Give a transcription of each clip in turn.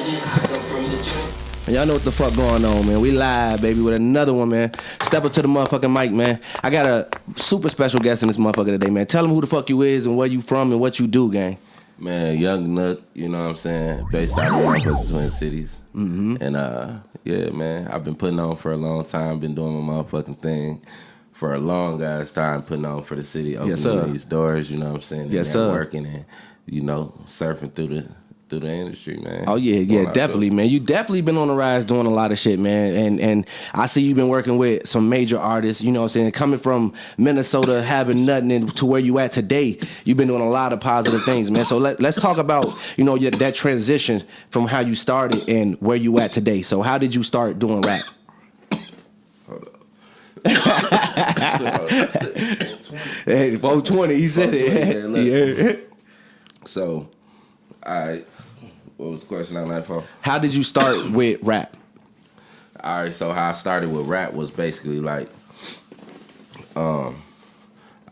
Y'all know what the fuck going on, man. We live, baby, with another one, man. Step up to the motherfucking mic, man. I got a super special guest in this motherfucker today, man. Tell them who the fuck you is and where you from and what you do, gang. Man, Young Nook, you know what I'm saying? Based out of the Twin Cities. Mm-hmm. And, yeah, man, I've been putting on for a long time. Been doing my motherfucking thing for a long ass time, putting on for the city, opening these doors, you know what I'm saying? And working and, you know, surfing through the industry, man. Oh yeah, definitely, man. You definitely been on the rise doing a lot of shit, man. And I see you been working with some major artists, you know what I'm saying? Coming from Minnesota, having nothing to where you at today, you've been doing a lot of positive things, man. So let's talk about, you know, that transition from how you started and where you at today. So how did you start doing rap? Hold up. Hey, 420, he said it. Yeah. So, what was the question on Nightfall? How did you start with rap? All right, so how I started with rap was basically like, I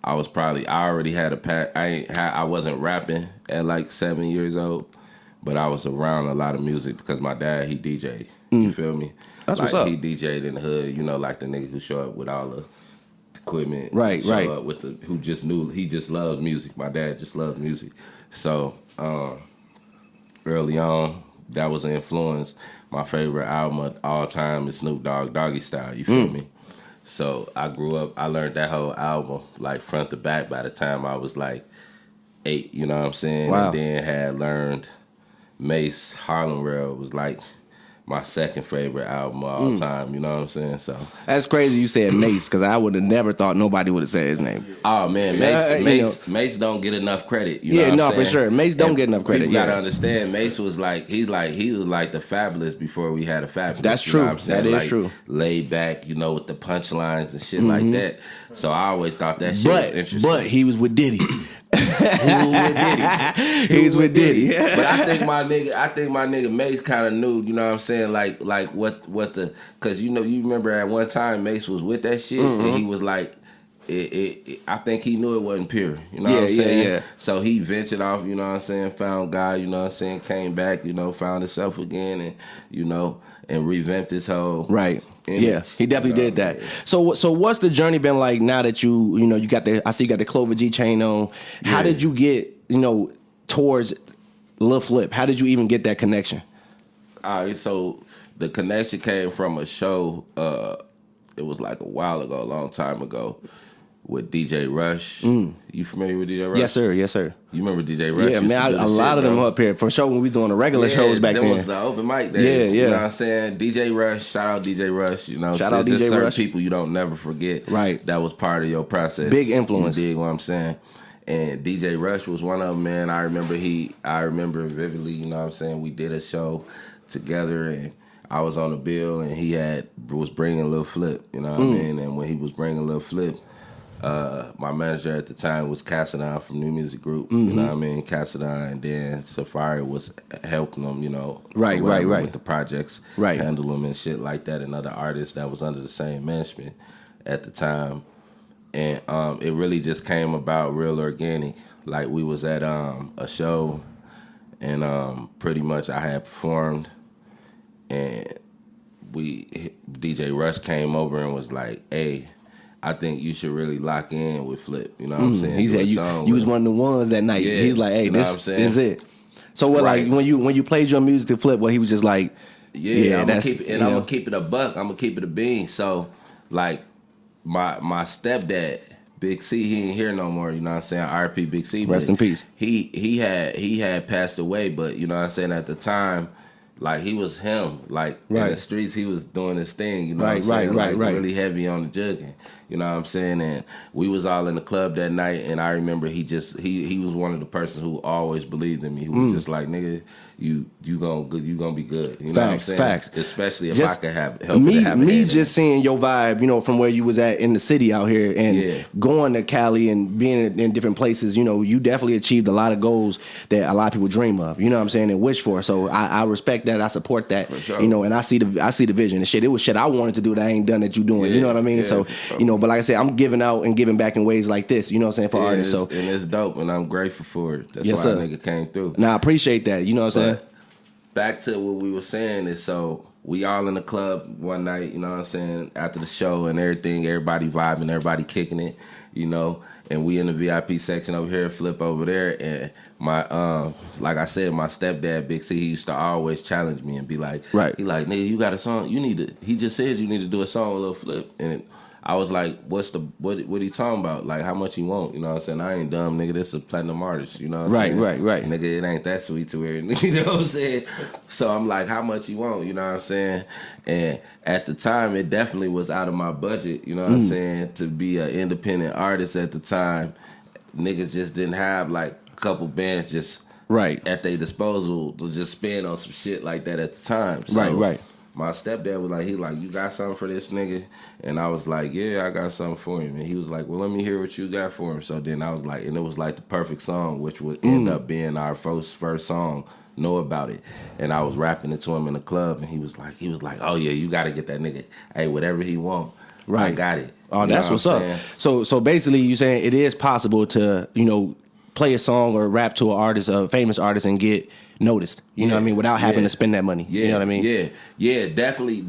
already had a pack. I wasn't rapping at like 7 years old, but I was around a lot of music because my dad, he DJ'd. You feel me? That's like, what's up. He DJ'd in the hood, you know, like the nigga who show up with all the equipment. Right. Up with who just knew, he just loves music. My dad just loves music. So, early on, that was an influence. My favorite album of all time is Snoop Dogg, Doggy Style, you feel me? So I grew up, I learned that whole album, like front to back by the time I was like 8, you know what I'm saying? Wow. And then had learned Mase, Harlem Rail was like my second favorite album of all time, you know what I'm saying? So that's crazy you said Mase, because I would have never thought nobody would have said his name. Oh man, Mase don't get enough credit. You know what I'm saying? For sure. Mase don't get enough credit. You gotta understand, Mase was like he was like the Fabulous before we had a Fabulous. That's true. You know what I'm saying? That is like, true. Laid back, you know, with the punchlines and shit like that. So I always thought that shit was interesting. But he was with Diddy. He was with Diddy. But I think my nigga Mase kind of knew, you know what I'm saying, like what the, cause you know, you remember at one time Mase was with that shit and he was like, I think he knew it wasn't pure, you know what I'm saying? Yeah. So he ventured off, you know what I'm saying, found God, you know what I'm saying, came back, you know, found himself again and, you know, and revamped his whole image. Yeah, he definitely did that. So what's the journey been like now that you know, you got I see you got the Clover G chain on. How did you get, you know, towards Lil Flip? How did you even get that connection? All right, so the connection came from a show, it was like a while ago, a long time ago, with DJ Rush. You familiar with DJ Rush? Yes, sir. You remember DJ Rush? Yeah, man, a lot of them up here. For sure, when we was doing the regular shows back then. That was the open mic days. Yeah. You know what I'm saying? DJ Rush, shout out DJ Rush. You know, shout out DJ certain Rush. people you don't never forget. Right. That was part of your process. Big influence. You dig what I'm saying? And DJ Rush was one of them, man. I remember vividly, you know what I'm saying? We did a show together and I was on the bill and he was bringing Lil Flip, you know what I mean? And when he was bringing Lil Flip, my manager at the time was Cassadon from New Music Group, you know what I mean? Cassadon, and then Safari was helping them, you know, right, with the projects, right, handle them and shit like that, and other artists that was under the same management at the time. And it really just came about real organic. Like we was at a show and pretty much I had performed and DJ Rush came over and was like, hey, I think you should really lock in with Flip. You know what I'm saying? He said you was one of the ones that night. Yeah, he's like, hey, you know this is it. So what, right. like when you played your music to Flip, what he was just like, I'm gonna keep it a buck. I'm gonna keep it a bean. So like my stepdad, Big C, he ain't here no more. You know what I'm saying? R.P. Big C. Rest in peace. He had passed away, but you know what I'm saying, at the time, like he was him. Like in the streets, he was doing his thing. You know what I'm saying? Like really heavy on the jugging. You know what I'm saying? And we was all in the club that night, and I remember he was one of the persons who always believed in me. He was just like, nigga, you gonna be good. You know what I'm saying? Facts. Especially if just I could help me just seeing your vibe, you know, from where you was at in the city out here and going to Cali and being in different places, you know, you definitely achieved a lot of goals that a lot of people dream of. You know what I'm saying? And wish for. So I respect that. I support that. For sure. You know, and I see the vision and shit. It was shit I wanted to do that I ain't done that you doing. You know what I mean? Yeah, so you know. But like I said, I'm giving out and giving back in ways like this, you know what I'm saying, for artists. And it's dope, and I'm grateful for it. That's why a nigga came through. Nah, I appreciate that, you know what I'm saying? back to what we were saying is, so we all in the club one night, you know what I'm saying, after the show and everything, everybody vibing, everybody kicking it, you know, and we in the VIP section over here, Flip over there, and my like I said, my stepdad, Big C, he used to always challenge me and be like, right, he like, nigga, you got a song, you need to, he just says you need to do a song with Lil Flip, and I was like, what he talking about? Like, how much he want? You know what I'm saying? I ain't dumb, nigga. This is a platinum artist. You know what I'm saying? Right. Nigga, it ain't that sweet to wear. You know what I'm saying? So I'm like, how much he want? You know what I'm saying? And at the time, it definitely was out of my budget. You know what I'm saying? To be an independent artist at the time, niggas just didn't have like a couple bands just at their disposal to just spend on some shit like that at the time. So, right. My stepdad was like, you got something for this nigga? And I was like, yeah, I got something for him. And he was like, well, let me hear what you got for him. So then I was like, and it was like the perfect song, which would end up being our first song, Know About It. And I was rapping it to him in the club, and he was like, oh yeah, you got to get that nigga. Hey, whatever he want, I got it. Oh, that's what's up. So basically, you saying it is possible to, you know, play a song or rap to an artist, a famous artist, and get noticed, you know what I mean, without having to spend that money. You know what I mean? Yeah, definitely,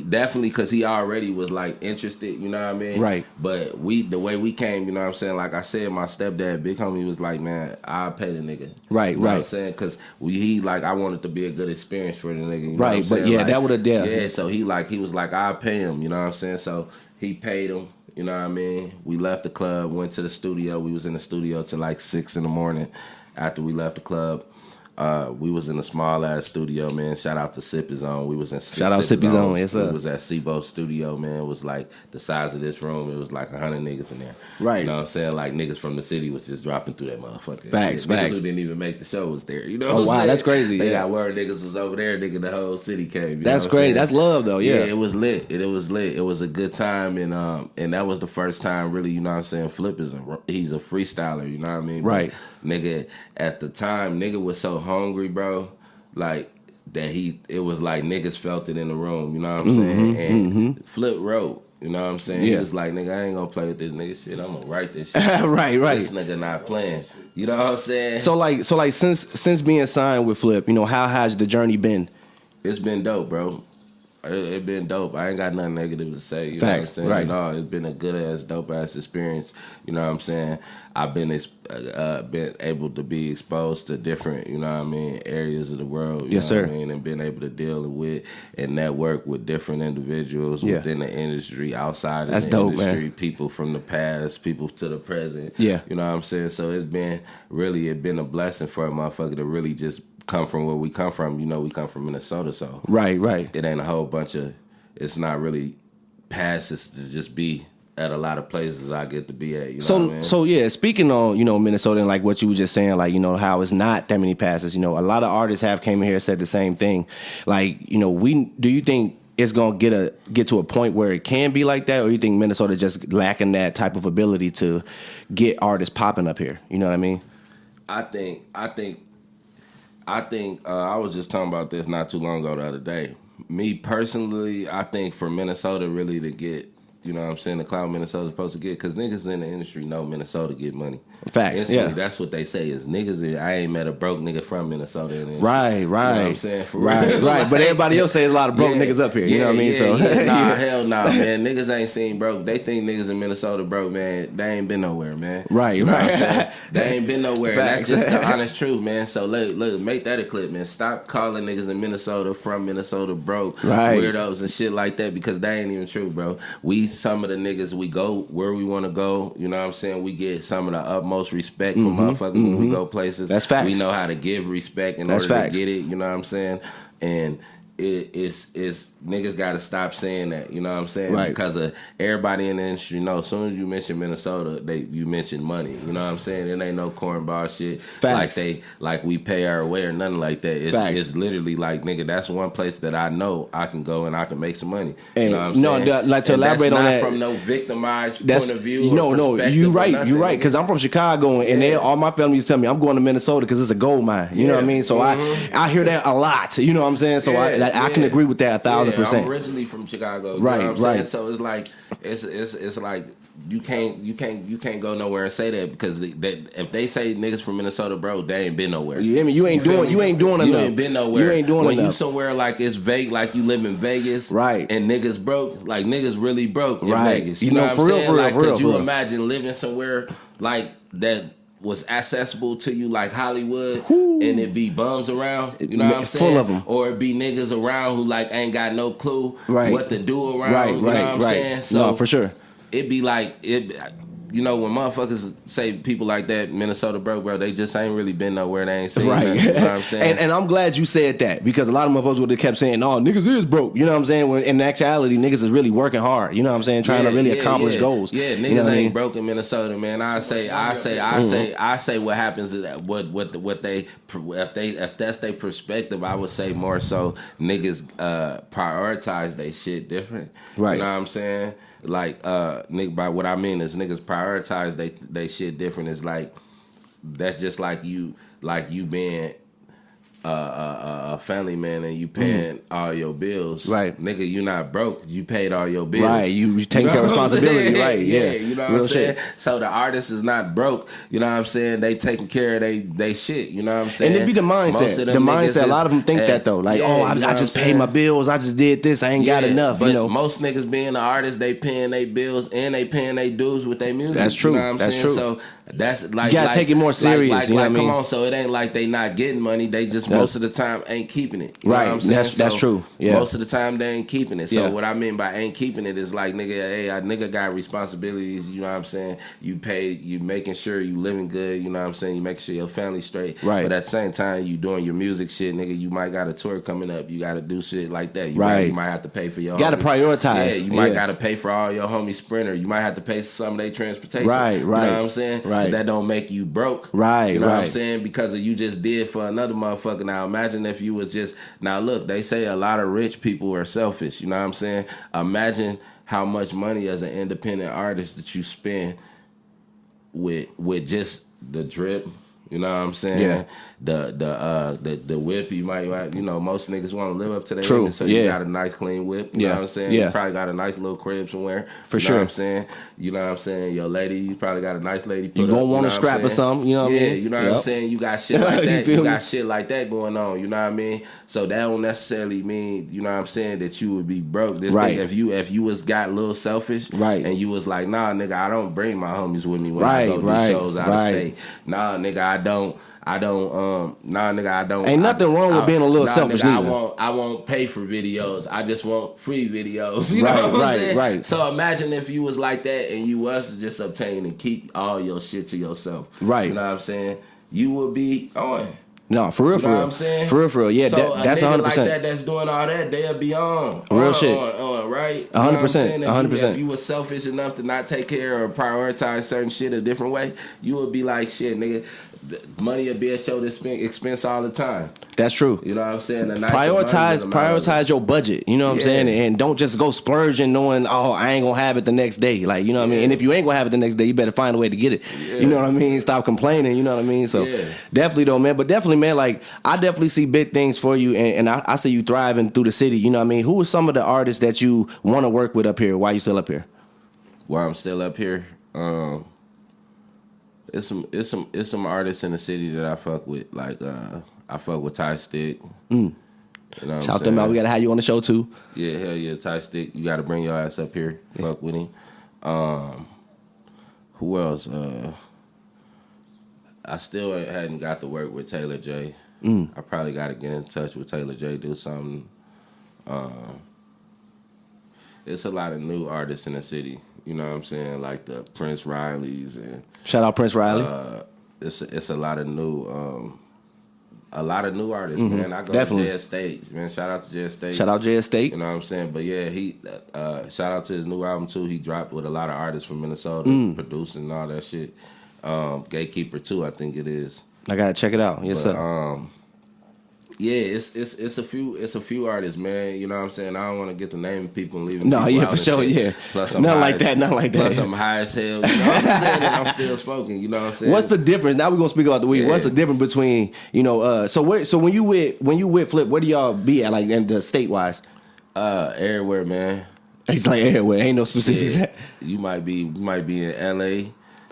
because he already was like interested, you know what I mean? Right. But the way we came, you know what I'm saying? Like I said, my stepdad, big homie, was like, man, I'll pay the nigga. Right, you know what I'm saying? Because I wanted to be a good experience for the nigga. You know right, what I'm saying? But yeah, like, that would have done. Yeah, so he was like, I'll pay him, you know what I'm saying? So he paid him. You know what I mean? We left the club, went to the studio. We was in the studio till like 6 a.m. After we left the club, we was in a small ass studio, man. Shout out to Sippy Zone. We was in Sippy Zone. Yes, sir. We was at Sebo's studio, man. It was like the size of this room. It was like 100 niggas in there. Right. You know what I'm saying? Like niggas from the city was just dropping through that motherfucker. Facts. Niggas who didn't even make the show was there. You know what Oh I'm wow, saying? That's crazy. They got word niggas was over there. Nigga, the whole city came. That's crazy. That's love though. Yeah, it was lit. It was lit. It was a good time, and that was the first time really. You know what I'm saying? Flip he's a freestyler. You know what I mean? Right. But, nigga, at the time, nigga was so hungry, bro. Like that it was like niggas felt it in the room, you know what I'm saying? And Flip wrote, you know what I'm saying? He was like, nigga, I ain't gonna play with this nigga shit. I'm gonna write this shit. right. This nigga not playing. You know what I'm saying? So like since being signed with Flip, you know, how has the journey been? It's been dope, bro. It been dope. I ain't got nothing negative to say. You Facts, know what I'm saying? right. No, it's been a good ass, dope ass experience. You know what I'm saying? I've been able to be exposed to different, you know what I mean, areas of the world. You Yes, know sir. What I mean, and been able to deal with and network with different individuals within the industry, outside of the dope, industry, man. people from the past, people to the present. Yeah. You know what I'm saying? So it's been a blessing for a motherfucker to really just come from where we come from. You know, we come from Minnesota, so Right. it ain't a whole bunch of, it's not really passes to just be at a lot of places I get to be at. You know what I mean? So yeah, speaking on, you know, Minnesota and like what you were just saying, like, you know, how it's not that many passes, you know, a lot of artists have came in here and said the same thing. Like, you know, do you think it's gonna get to a point where it can be like that, or you think Minnesota just lacking that type of ability to get artists popping up here? You know what I mean? I think I was just talking about this not too long ago the other day. Me personally, I think for Minnesota really to get, you know what I'm saying, the clout Minnesota's supposed to get, because niggas in the industry know Minnesota get money. Facts, instantly, yeah. That's what they say is niggas. I ain't met a broke nigga from Minnesota. In the Right. You know what I'm saying? For right. real. But everybody else says a lot of broke niggas up here. You know what I mean? So Nah, hell nah, man. Niggas ain't seen broke. They think niggas in Minnesota broke, man. They ain't been nowhere, man. Right. You know what I'm saying? They ain't been nowhere. Facts. That's just the honest truth, man. So look, make that a clip, man. Stop calling niggas in Minnesota from Minnesota broke, weirdos and shit like that, because that ain't even true, bro. Some of the niggas, we go where we want to go. You know what I'm saying? We get some of the utmost respect from motherfuckers when we go places. That's facts. We know how to give respect in order to get it. You know what I'm saying? And it's niggas got to stop saying that. You know what I'm saying? Right. Because of everybody in the industry know. As soon as you mention Minnesota, you mention money. You know what I'm saying? It ain't no cornball shit. Facts. Like we pay our way or nothing like that. It's literally like, nigga, that's one place that I know I can go and I can make some money. And you know what I'm saying? Like to elaborate on that, from no victimized point of view. No, you right. You're right. Because I'm from Chicago, and all my family used to tell me I'm going to Minnesota because it's a gold mine. You know what I mean? So I hear that a lot. You know what I'm saying? So I can agree with that 1,000%. I'm originally from Chicago. You right, know what I'm right. saying? So it's like it's like you can't go nowhere and say that because if they say niggas from Minnesota, bro, they ain't been nowhere. You ain't doing enough. You ain't been nowhere. You ain't doing when enough. You somewhere like it's vague, like you live in Vegas, right? And niggas broke, like niggas really broke in right. Vegas. You know what I'm saying? For like, real, could you imagine living somewhere like that was accessible to you like Hollywood, and it be bums around? You know what I'm saying? Full of them, or it be niggas around who like ain't got no clue what to do around. Right, you know what I'm saying? So no, for sure. It be like it. You know, when motherfuckers say people like that, Minnesota broke, bro, they just ain't really been nowhere. They ain't seen nothing. You know what I'm saying? and I'm glad you said that because a lot of motherfuckers would have kept saying, "No, niggas is broke." You know what I'm saying? When in actuality, niggas is really working hard. You know what I'm saying? Trying to really accomplish goals. Yeah, niggas you know ain't broke in Minnesota, man. I say what happens is that what they if that's their perspective, I would say more so niggas prioritize they shit different. Right. You know what I'm saying? Like nigga, by what I mean is niggas prioritize they shit different. It's like that's just like you being a family man and you paying all your bills. Right. Nigga, you not broke. You paid all your bills. Right. You taking care of responsibility. Right. Yeah. You know what Real I'm saying? shit. So the artist is not broke. You know what I'm saying? They taking care of they shit. You know what I'm saying? And it be the mindset. The mindset. A lot of them think that though. Like, I just paid my bills. I just did this. I ain't got enough. But you know, most niggas being an artist, they paying their bills and they paying their dues with their music. That's true. You know what I'm That's saying? True. So that's like you gotta take it more serious. You know what I mean? Come on, so it ain't like they not getting money. They just most of the time ain't keeping it. You right. know what I'm saying? That's true. Yeah. Most of the time they ain't keeping it. So what I mean by ain't keeping it is like, nigga, hey, a nigga got responsibilities. You know what I'm saying? You making sure you living good. You know what I'm saying? You making sure your family's straight. Right. But at the same time, you doing your music shit, nigga. You might got a tour coming up. You got to do shit like that. You might have to pay for your. Got to prioritize. Yeah. You might got to pay for all your homie sprinter. You might have to pay for some of their transportation. Right. You know what I'm saying? Right. But that don't make you broke. Right. You know what I'm saying? Because you just did for another motherfucker. Now imagine if you was just look, they say a lot of rich people are selfish. You know what I'm saying? Imagine how much money as an independent artist that you spend with just the drip. You know what I'm saying? Yeah. The whip you might most niggas want to live up to their True. image, so you got a nice clean whip. You know what I'm saying? Yeah. You probably got a nice little crib somewhere. For you sure. know what I'm saying? You know what I'm saying? Your lady, you probably got a nice lady. You gonna want a strap or something? You know what I mean? Yeah, you know what I'm saying? You got shit like that. you got shit like that going on. You know what I mean? So that don't necessarily mean, you know what I'm saying, that you would be broke. This thing, if you was got a little selfish, and you was like, nah, nigga, I don't bring my homies with me when I go do shows out of state. Nah, nigga, I don't. Ain't nothing wrong with being a little selfish. Nigga, I won't pay for videos. I just want free videos. You know what I'm saying? Right. So imagine if you was like that and you was to just obtain and keep all your shit to yourself. Right. You know what I'm saying? You would be on. No, for real, you know what I'm saying? For real. Yeah, so that's 100%. Like that's doing all that, they'll be on. Real shit. Right? 100%. 100%. If you was selfish enough to not take care or prioritize certain shit a different way, you would be like, shit, nigga, money will be at your expense all the time. That's true. You know what I'm saying? Prioritize your budget. You know what I'm saying? And don't just go splurging knowing, I ain't gonna have it the next day. Like, you know what I mean? And if you ain't gonna have it the next day, you better find a way to get it. You know what I mean? Stop complaining. You know what I mean? So definitely though, man. But definitely, man, like I definitely see big things for you, and I see you thriving through the city. You know what I mean? Who are some of the artists that you want to work with up here? Why you still up here? Why I'm still up here? It's some artists in the city that I fuck with. Like I fuck with Ty Stick. You know Shout them out. We gotta have you on the show too. Yeah, hell yeah, Ty Stick. You gotta bring your ass up here. Fuck with him. Who else? I still hadn't got to work with Taylor J. I probably gotta get in touch with Taylor J. Do something. It's a lot of new artists in the city. You know what I'm saying? Like the Prince Rileys and shout out Prince Riley. It's a lot of new artists, man. I go to Jay Estate, man. Shout out to Jay Estate. Shout out Jay Estate. You know what I'm saying? But yeah, he shout out to his new album too. He dropped with a lot of artists from Minnesota, producing and all that shit. Gatekeeper 2, I think it is. I gotta check it out. Yes, sir. Yeah, it's a few artists, man. You know what I'm saying? I don't want to get the name of people and leave them. No, yeah, for sure, yeah. Plus, nothing like that. Plus, I'm high as hell. You know what I'm saying? And I'm still smoking. You know what I'm saying? What's the difference? Now we're gonna speak about the weed. Yeah. What's the difference between So when you with Flip, where do y'all be at, like in the state wise? Everywhere, man. He's like, yeah, well, ain't no specifics. Shit, you might be in LA,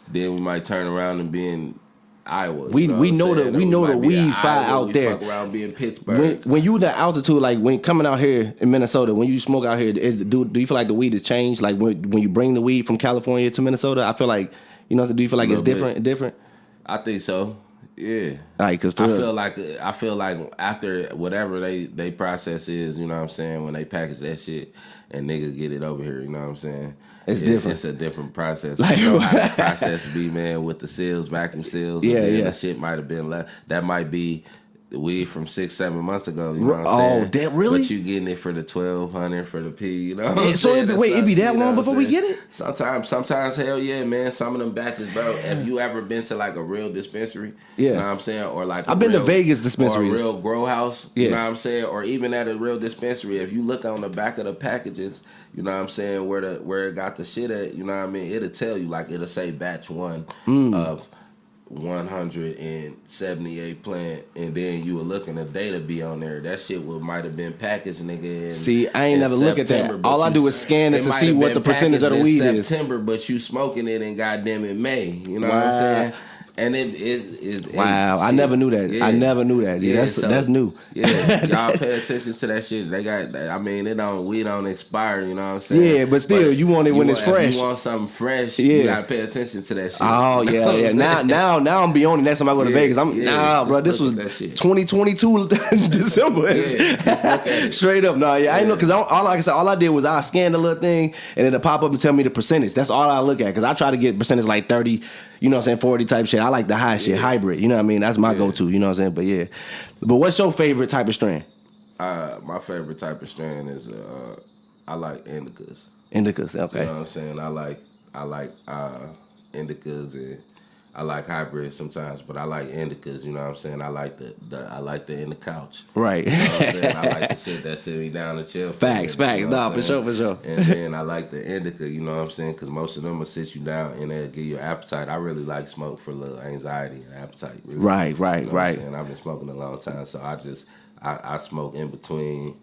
then we might turn around and be in Iowa. We know the weed fire out there. Fuck around being Pittsburgh. When you the altitude, like when coming out here in Minnesota, when you smoke out here, do you feel like the weed has changed? Like when you bring the weed from California to Minnesota, I feel like, you know, do you feel like it's different? I think so. Yeah. Like, cause I feel like after whatever they process is, you know what I'm saying, when they package that shit and niggas get it over here, you know what I'm saying? It's different. It's a different process. Like, you know how the process be, man, with the seals, vacuum seals. Yeah, and yeah. The shit might have been left. That might be the weed from 6-7 months ago. You know what I'm saying? Oh, that really? But you getting it for the 1,200 for the P. You know what Yeah, I'm so saying? it be that long before we get it? Sometimes, hell yeah, man. Some of them batches, bro. If you ever been to like a real dispensary, yeah, you know what I'm saying, or like I've been to Vegas dispensaries, or a real grow house, yeah, you know what I'm saying, or even at a real dispensary. If you look on the back of the packages, you know what I'm saying, where it got the shit at, you know what I mean, it'll tell you, like, it'll say batch 1 of 178 plant, and then you were looking at data be on there. That shit might have been packaged, nigga. See, I ain't never look at that. All I do is scan it to see what the percentage of the weed is. September, but you smoking it in goddamn it May. You know what I'm saying? And it is wow. I never knew that. Yeah. I never knew that. Yeah, that's new. Yeah, y'all pay attention to that shit. They got. I mean, we don't expire. You know what I'm saying? Yeah, but still, you want it when it's fresh. If you want something fresh, yeah, you gotta pay attention to that shit. Oh yeah, yeah. Now I'm beyond it. Next time I go to Vegas, bro. This was 2022 December. Yeah, straight up. No, yeah, I ain't know, because all I did was I scanned the little thing and it'll pop up and tell me the percentage. That's all I look at, because I try to get percentage like 30. You know what I'm saying, 40 type shit. I like the high shit, hybrid. You know what I mean? That's my go-to. You know what I'm saying? But yeah. But what's your favorite type of strand? My favorite type of strand is I like indicas. Indicas, okay. You know what I'm saying? I like indicas, and I like hybrids sometimes, but I like indicas. You know what I'm saying? I like the in the couch. Right. You know what I'm saying? I like the shit that sit me down and chill. Facts. You know No, for sure. And then I like the indica. You know what I'm saying? Because most of them will sit you down and they'll give you an appetite. I really like smoke for a little anxiety and appetite. Really. Right. You know what I'm saying? I've been smoking a long time, so I smoke in between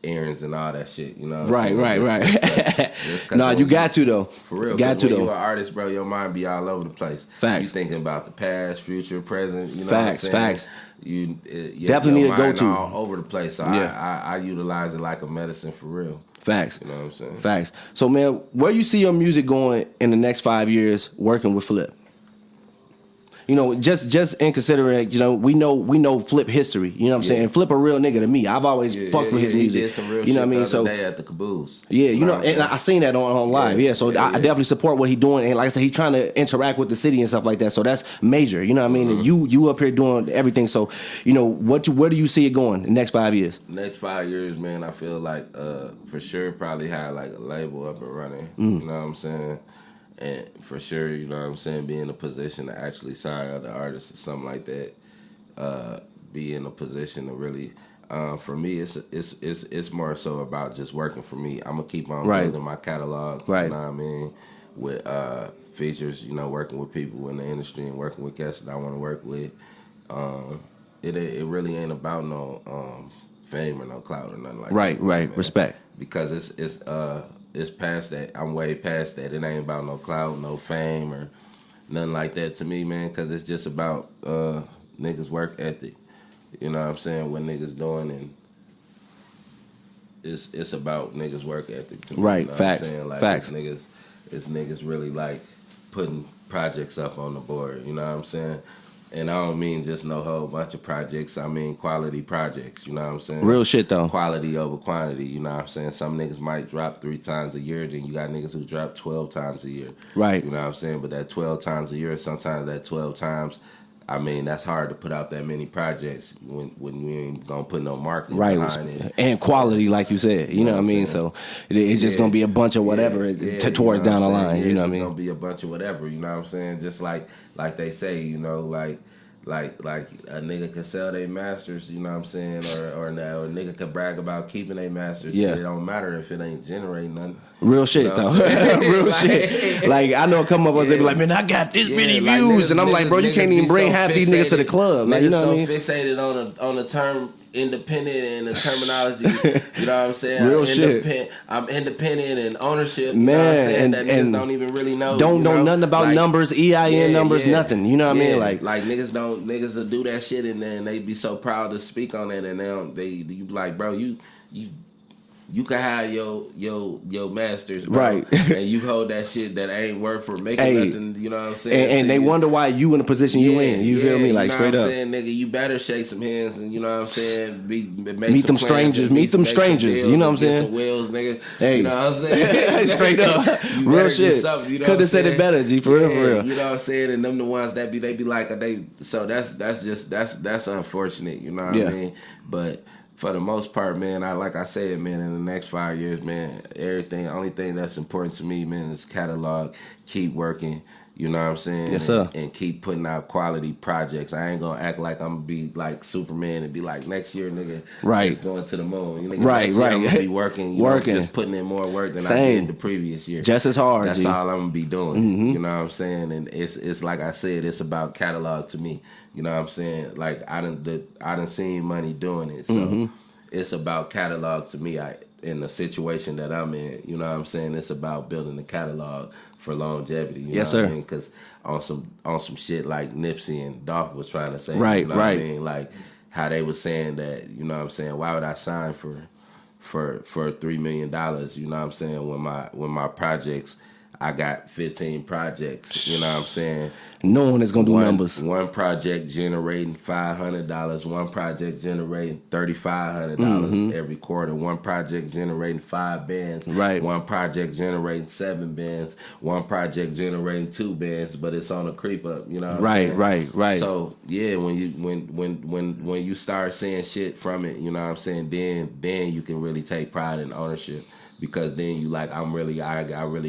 errands and all that shit, you know what I'm saying? Right. No, you got to though. For real. Got to though. When you an artist, bro, your mind be all over the place. Facts. You thinking about the past, future, present, you know Facts, what I'm saying? Facts. You definitely need to go to all over the place. So I utilize it like a medicine for real. Facts. You know what I'm saying? Facts. So man, where you see your music going in the next 5 years working with Flip? You know, just in considering, you know, we know Flip history. You know what I'm saying? And Flip a real nigga to me. I've always fucked with his music. He did some real you know shit what I mean? the other day at the Caboose. Yeah, you know, and I seen that on live. Yeah, so I definitely support what he doing. And like I said, he trying to interact with the city and stuff like that. So that's major. You know what I mean? And you up here doing everything. So, you know, where do you see it going in the next 5 years? Next 5 years, man, I feel like for sure probably have like a label up and running. You know what I'm saying? And for sure, you know what I'm saying, be in a position to actually sign other artists or something like that. Be in a position to really, for me, it's more so about just working for me. I'm gonna keep on building my catalog. Right. You know what I mean? With features, you know, working with people in the industry and working with guests that I want to work with. It really ain't about no fame or no clout or nothing like that. Right. Man. Respect. Because it's past that. I'm way past that. It ain't about no clout, no fame, or nothing like that to me, man. Because it's just about niggas' work ethic. You know what I'm saying? What niggas doing, and it's about niggas' work ethic to me. Right. You know Facts. What I'm saying? Like, Facts. It's niggas really like putting projects up on the board. You know what I'm saying? And I don't mean just no whole bunch of projects. I mean quality projects. You know what I'm saying? Real shit though. Quality over quantity. You know what I'm saying? Some niggas might drop 3 times a year. Then you got niggas who drop 12 times a year. Right. You know what I'm saying? But that 12 times a year, sometimes that 12 times, I mean, that's hard to put out that many projects when we ain't gonna put no marketing behind it. And quality, like you said. You know what I mean? So it's just gonna be a bunch of whatever towards down the line. You know what I mean? It's gonna be a bunch of whatever. You know what I'm saying? Just like they say, you know, like a nigga can sell their masters, you know what I'm saying, or a nigga can brag about keeping their masters. Yeah. It don't matter if it ain't generating nothing. Real shit, you know though. Real shit. Like, I know a couple of us, they be like, man, I got this many views. And I'm like, bro, you can't even bring half these niggas to the club. Like, you know so what I mean? Fixated on the term independent in the terminology. You know what I'm saying? Real shit. I'm independent in ownership. You Man, know what I'm saying? and That niggas don't even really know. Don't know nothing about like, numbers, EIN numbers, nothing. You know what I mean? Like niggas will do that shit and then they be so proud to speak on it and you be like, bro, you can have your masters, bro, right? And you hold that shit that ain't worth for making nothing. You know what I'm saying? And they wonder why you in the position you in. You feel me? Like, you know straight what I'm up. saying, nigga, you better shake some hands and you know what I'm saying. Meet them strangers. Meet them strangers. You know what I'm saying? Some wheels, nigga. Hey. You know what I'm saying? Straight up, real shit. You know Could have said it better, G. For real, for real. You know what I'm saying? And them the ones that they be like So that's unfortunate. You know what I mean? But for the most part, man, like I said, man, in the next 5 years, man, only thing that's important to me, man, is catalog, keep working, you know what I'm saying? Yes, sir. And keep putting out quality projects. I ain't gonna act like I'm gonna be like Superman and be like, next year, nigga, it's going to the moon. You nigga, right. I'm gonna be working, just putting in more work than I did the previous year. Just as hard. That's all I'm gonna be doing. Mm-hmm. You know what I'm saying? And it's like I said, it's about catalog to me. You know what I'm saying? Like I done seen money doing it, so. It's about catalog to me. In the situation that I'm in, you know what I'm saying? It's about building the catalog for longevity. You know what I mean? Because on some shit like Nipsey and Dolph was trying to say, right, you know what I mean? Like how they was saying that, you know what I'm saying? Why would I sign for $3 million? You know what I'm saying? When my projects, I got 15 projects. You know what I'm saying? No one is gonna do numbers. One project generating $500. One project generating $3,500 every quarter. One project generating 5 bands. Right. One project generating 7 bands. One project generating 2 bands. But it's on a creep up. You know what I'm saying? Right. So yeah, when you start seeing shit from it, you know what I'm saying? Then you can really take pride and ownership. Because then you like I really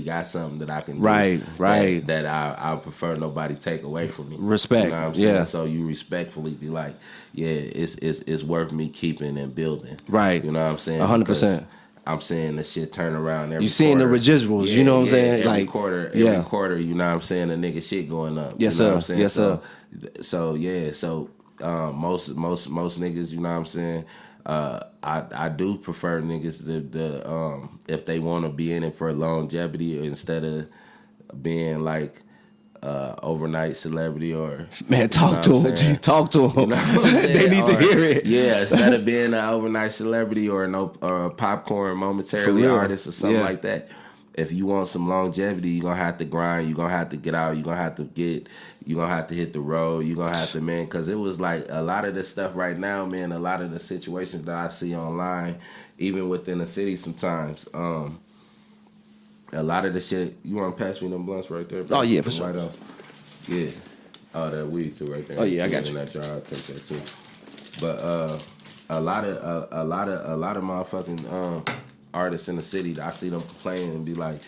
got something that I can do that I prefer nobody take away from me. Respect, you know what I'm saying? So you respectfully be like, it's worth me keeping and building. Right, you know what I'm saying? 100%. I'm seeing the shit turn around every. You seeing quarter. the residuals? You know what I'm saying? Every quarter, you know what I'm saying? The nigga shit going up. Yes, you know sir. What I'm saying? Yes, sir. So most niggas, you know what I'm saying? I do prefer niggas to if they want to be in it for longevity instead of being like overnight celebrity or talk to them. Talk to them. You know they need to hear it. Yeah, instead of being an overnight celebrity or a popcorn momentarily artist or something like that. If you want some longevity, you're gonna have to grind. You're gonna have to get out. You're gonna have to hit the road. You're gonna have to, man, because it was like a lot of this stuff right now, man. A lot of the situations that I see online, even within the city, sometimes. A lot of the shit. You want to pass me them blunts right there? Bro? Oh yeah, for sure. Right off. Yeah. Oh, that weed too, right there. Oh yeah, I got you. In that jar, I'll take that too. But a lot of motherfucking artists in the city, I see them complaining and be like,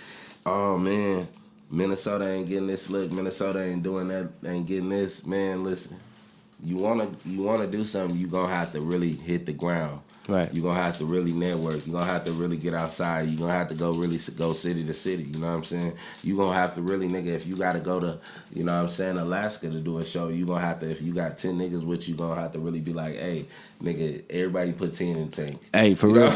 oh man, Minnesota ain't getting this look, Minnesota ain't doing that, ain't getting this. Man, listen, you wanna do something, you gonna have to really hit the ground. Right. You're gonna have to really network. You're gonna have to really get outside. You're gonna have to go city to city. You know what I'm saying? You're gonna have to really, nigga, if you gotta go to, you know what I'm saying, Alaska to do a show, you gonna have to, if you got 10 niggas with you, gonna have to really be like, hey, nigga, everybody put 10 in the tank. Hey, for real.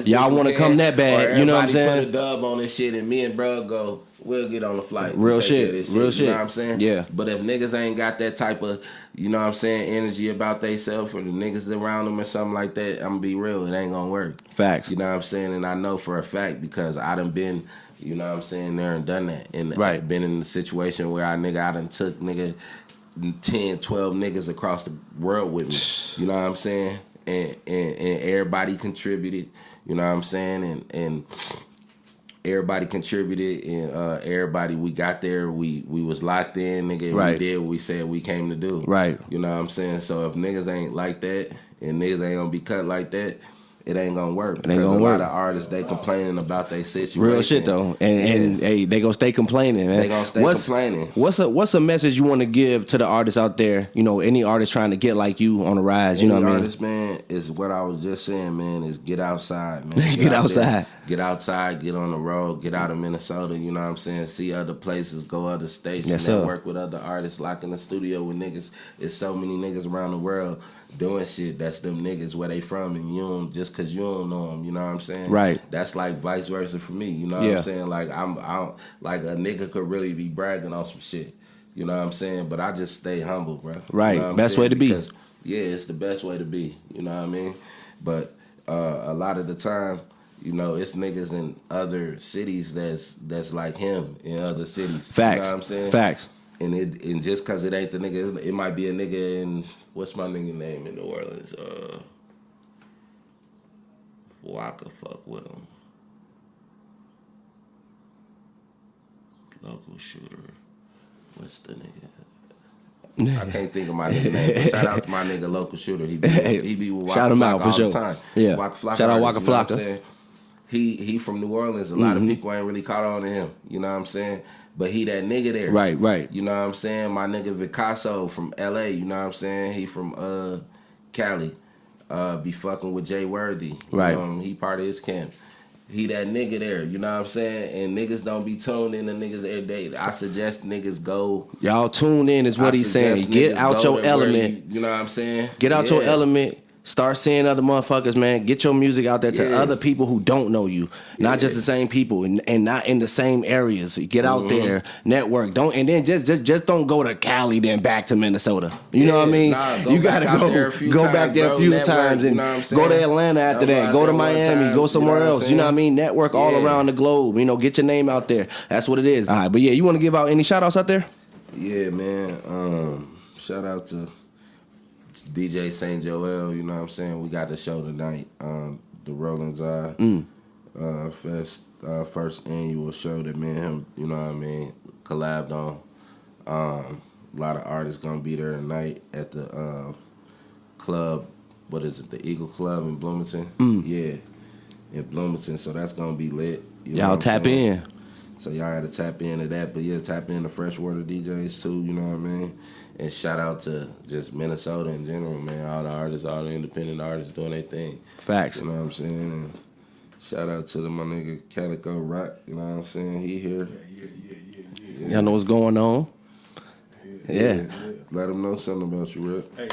Y'all wanna come that bad, you know what I'm saying? Put a dub on this shit and me and bro go, we'll get on the flight. Real shit. Real shit. You know what I'm saying? Yeah. But if niggas ain't got that type of, you know what I'm saying, energy about theyself or the niggas around them or something like that, I'm gonna be real, it ain't gonna work. Facts. You know what I'm saying? And I know for a fact because I done been, you know what I'm saying, there and done that. And been in the situation where I done took 10, 12 niggas across the world with me. You know what I'm saying? And everybody contributed, you know what I'm saying? And everybody contributed and everybody, we got there, we was locked in, nigga, we did what we said we came to do. Right. You know what I'm saying? So if niggas ain't like that and niggas ain't gonna be cut like that, it ain't gonna work. It ain't gonna work. A lot of artists, they complaining about their situation. Real shit though. And hey, they gonna stay complaining, man. They gonna stay complaining. What's a message you want to give to the artists out there? You know, any artist trying to get like you on the rise, you know what I mean? Artist, man, is what I was just saying, man, is get outside, man. Get outside. Get outside, get on the road, get out of Minnesota, you know what I'm saying? See other places, go other states, yes, network with other artists, lock in the studio with niggas. There's so many niggas around the world doing shit that's them niggas where they from, and you don't, just cause you don't know them, you know what I'm saying? Right. That's like vice versa for me, you know what I'm saying? Like I like a nigga could really be bragging on some shit, you know what I'm saying? But I just stay humble, bro. Right. You know Best way to be. Because, yeah, it's the best way to be, you know what I mean? But a lot of the time, you know, it's niggas in other cities that's like him in other cities. Facts. You know what I'm saying? Facts. And just cause it ain't the nigga, it might be a nigga in, what's my nigga name in New Orleans? Waka fuck with him. Local shooter. What's the nigga? I can't think of my nigga name. But shout out to my nigga Local Shooter. He be with Waka shout him Flocka out for all sure. the time. Yeah. Waka Flocka Shout out artist, Waka you know what I'm Flocka. saying? He from New Orleans. A lot of people ain't really caught on to him. You know what I'm saying? But he that nigga there. Right, right. You know what I'm saying? My nigga Picasso from LA, you know what I'm saying? He from Cali. Be fucking with Jay Worthy. Right. You know, he part of his camp. He that nigga there, you know what I'm saying? And niggas don't be tuned in to niggas every day. I suggest niggas go. Y'all tune in is what he's saying. Get out your element. You know what I'm saying? Get out your element. Start seeing other motherfuckers, man. Get your music out there to other people who don't know you, not just the same people, and not in the same areas. Get out there, network. Don't and then just don't go to Cali, then back to Minnesota. You know what I mean? You gotta go back there a few times, and go to Atlanta after that. Go to Miami. Go somewhere else. You know what I mean? Network all around the globe. You know, get your name out there. That's what it is. All right, but yeah, you want to give out any shout outs out there? Yeah, man. Shout out to DJ St. Joel, you know what I'm saying? We got the show tonight, the Rollins Eye Fest, first annual show that me and him, you know what I mean, collabed on. A lot of artists gonna be there tonight at the club, what is it, the Eagle Club in Bloomington? Yeah, in Bloomington, so that's gonna be lit. You know Y'all what I'm tap saying? in. So y'all gotta tap into that, but yeah, tap into Freshwater DJs too, you know what I mean? And shout out to just Minnesota in general, man. All the artists, all the independent artists doing their thing. Facts. You know what I'm saying? And shout out to my nigga Calico Rock, you know what I'm saying? He here. Yeah. Y'all know what's going on? Yeah. Let them know something about you, Rip. Hey,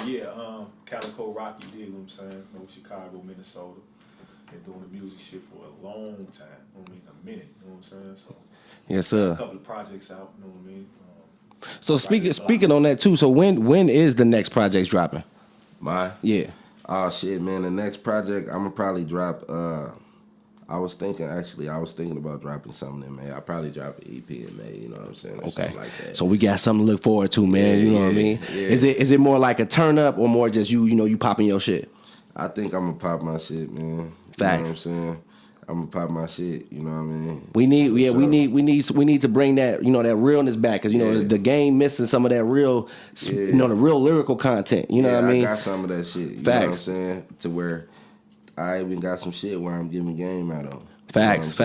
Calico Rock, you dig what I'm saying? Know Chicago, Minnesota. Been doing the music shit for a long time. You know what I mean? A minute, you know what I'm saying? So, yes, sir. a couple of projects out, you know what I mean? So speaking on that too, so when is the next project dropping? Mine? Yeah. Oh shit, man. The next project I'm gonna probably drop. I was thinking about dropping something in May. I'll probably drop an EP in May. You know what I'm saying? Or something like that. So we got something to look forward to, man. You know what I mean? Yeah. Is it more like a turn up or more just you popping your shit? I think I'm gonna pop my shit, man. Facts. You know what I'm saying? I'm gonna pop my shit. You know what I mean? We need to bring that that realness back because the game missing some of that real the real lyrical content. You know what I mean? I got some of that shit. You Facts. know what I'm saying? To where I even got some shit where I'm giving game out on. Facts.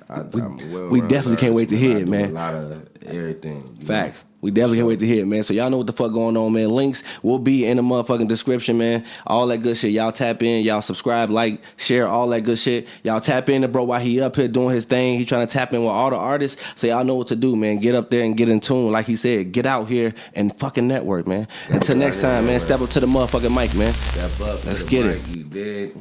I'm We definitely can't wait to hear it, man. A lot of everything. Facts. We definitely can't wait to hear it, man. So y'all know what the fuck going on, man. Links will be in the motherfucking description, man. All that good shit. Y'all tap in. Y'all subscribe, like, share, all that good shit. Y'all tap in to bro while he up here doing his thing. He trying to tap in with all the artists. So y'all know what to do, man. Get up there and get in tune. Like he said, get out here and fucking network, man. Until next time, man. Step up to the motherfucking mic, man. Step up. Let's get it. You dig?